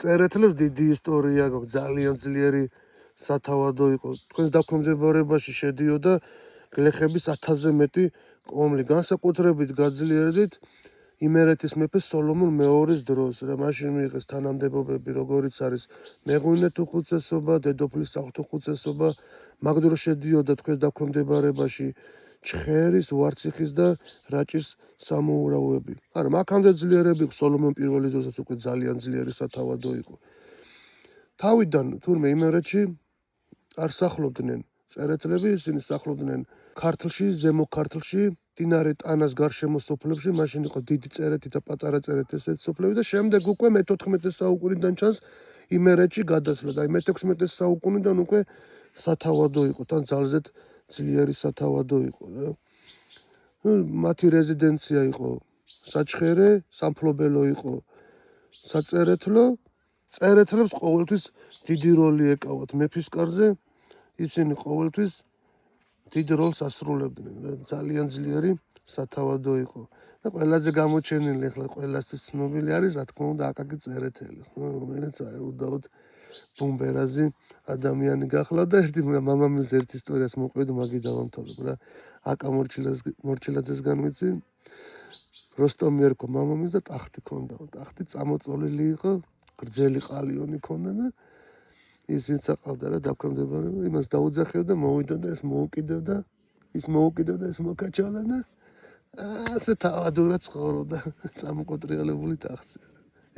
წერეთლებს დიდი ისტორია გვაქვს, ძალიან ძლიერი სათავადო იყო. თქვენს დაქვემდებარებაში შედიოდა გლეხების 1000-ზე მეტი კომლი. განსაკუთრებით გაძლიერდით იმერეთის მეფე სოლომონ მეორის დროს, რა მაშინ მიიღეს თანამდებობები, როგორიც არის მეღვინეთ უხუცესობა, დედოფლის საღვთო-ხუცესობა, მაგ დროს შედიოდა თქვენს დაქვემდებარებაში ჩხერის, ვარციხის და რაჭის სამურავები. არა, მაქამდე ძლიერები სოლომონ პირველის დროსაც უკვე ძალიან ძლიერი სათავადო იყო. თავიდან თურმე იმერეთში არ სახლობდნენ წერეთლები, ისინი სახლობდნენ ქართლში, ზემო ქართლში, მდინარე ტანას გარშემო სოფლებში, მაშინ იყო დიდი წერეთი და პატარა წერეთი ესეთი სოფლები და შემდეგ უკვე მე-14 საუკუნიდან ჩანს იმერეთში გადასვლა და მე-16 საუკუნიდან უკვე სათავადო იყო, თან ძალზედ ძლიერი სათავადო იყო და მათი რეზიდენცია იყო საჩხერე, სამფლობელო იყო საწერეთლო. წერეთლებს ყოველთვის დიდი როლი ეკავათ მეფის კარზე, ისინი ყოველთვის დიდ როლს ასრულებდნენ და ძალიან ძლიერი სათავადო იყო. და ყველაზე გამოჩენილი ახლა ყველასთვის ცნობილი არის, რა თქმა უნდა, აკაკი წერეთელი, რომელიც უდაოდ ბუმბერაზი ადამიანი გახლა და ერთი მამამის ერთ ისტორიას მოყვედ მაგი დავამთავრებ რა. აკა მორჩილაძესგან ვიცი, როსტომი ერქვა მამამის და ტახტი ქონდა. ტახტი წამოწოლილი იყო, გრძელი ყალიონი ქონდა და ის ვინც აყავდა რა დაქვემდებარება, იმას დაუძახევდა, მოვიდა და ეს მოუკიდევდა, ის მოუკიდევდა, ეს მოკაჩავდა და ასე თავადურად ცხოვრობდა წამოყოტრიალებული ტახტზე.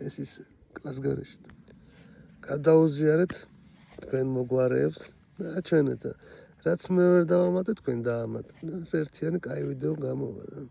ეს ის კლასგარეშე. გადაუზიარეთ თქვენ მოგვარეებს და ჩვენეთა რაც მე ვერ დავამატე, თქვენ დაამატეთ. და ერთიანი კაი ვიდეო გამოვა რა.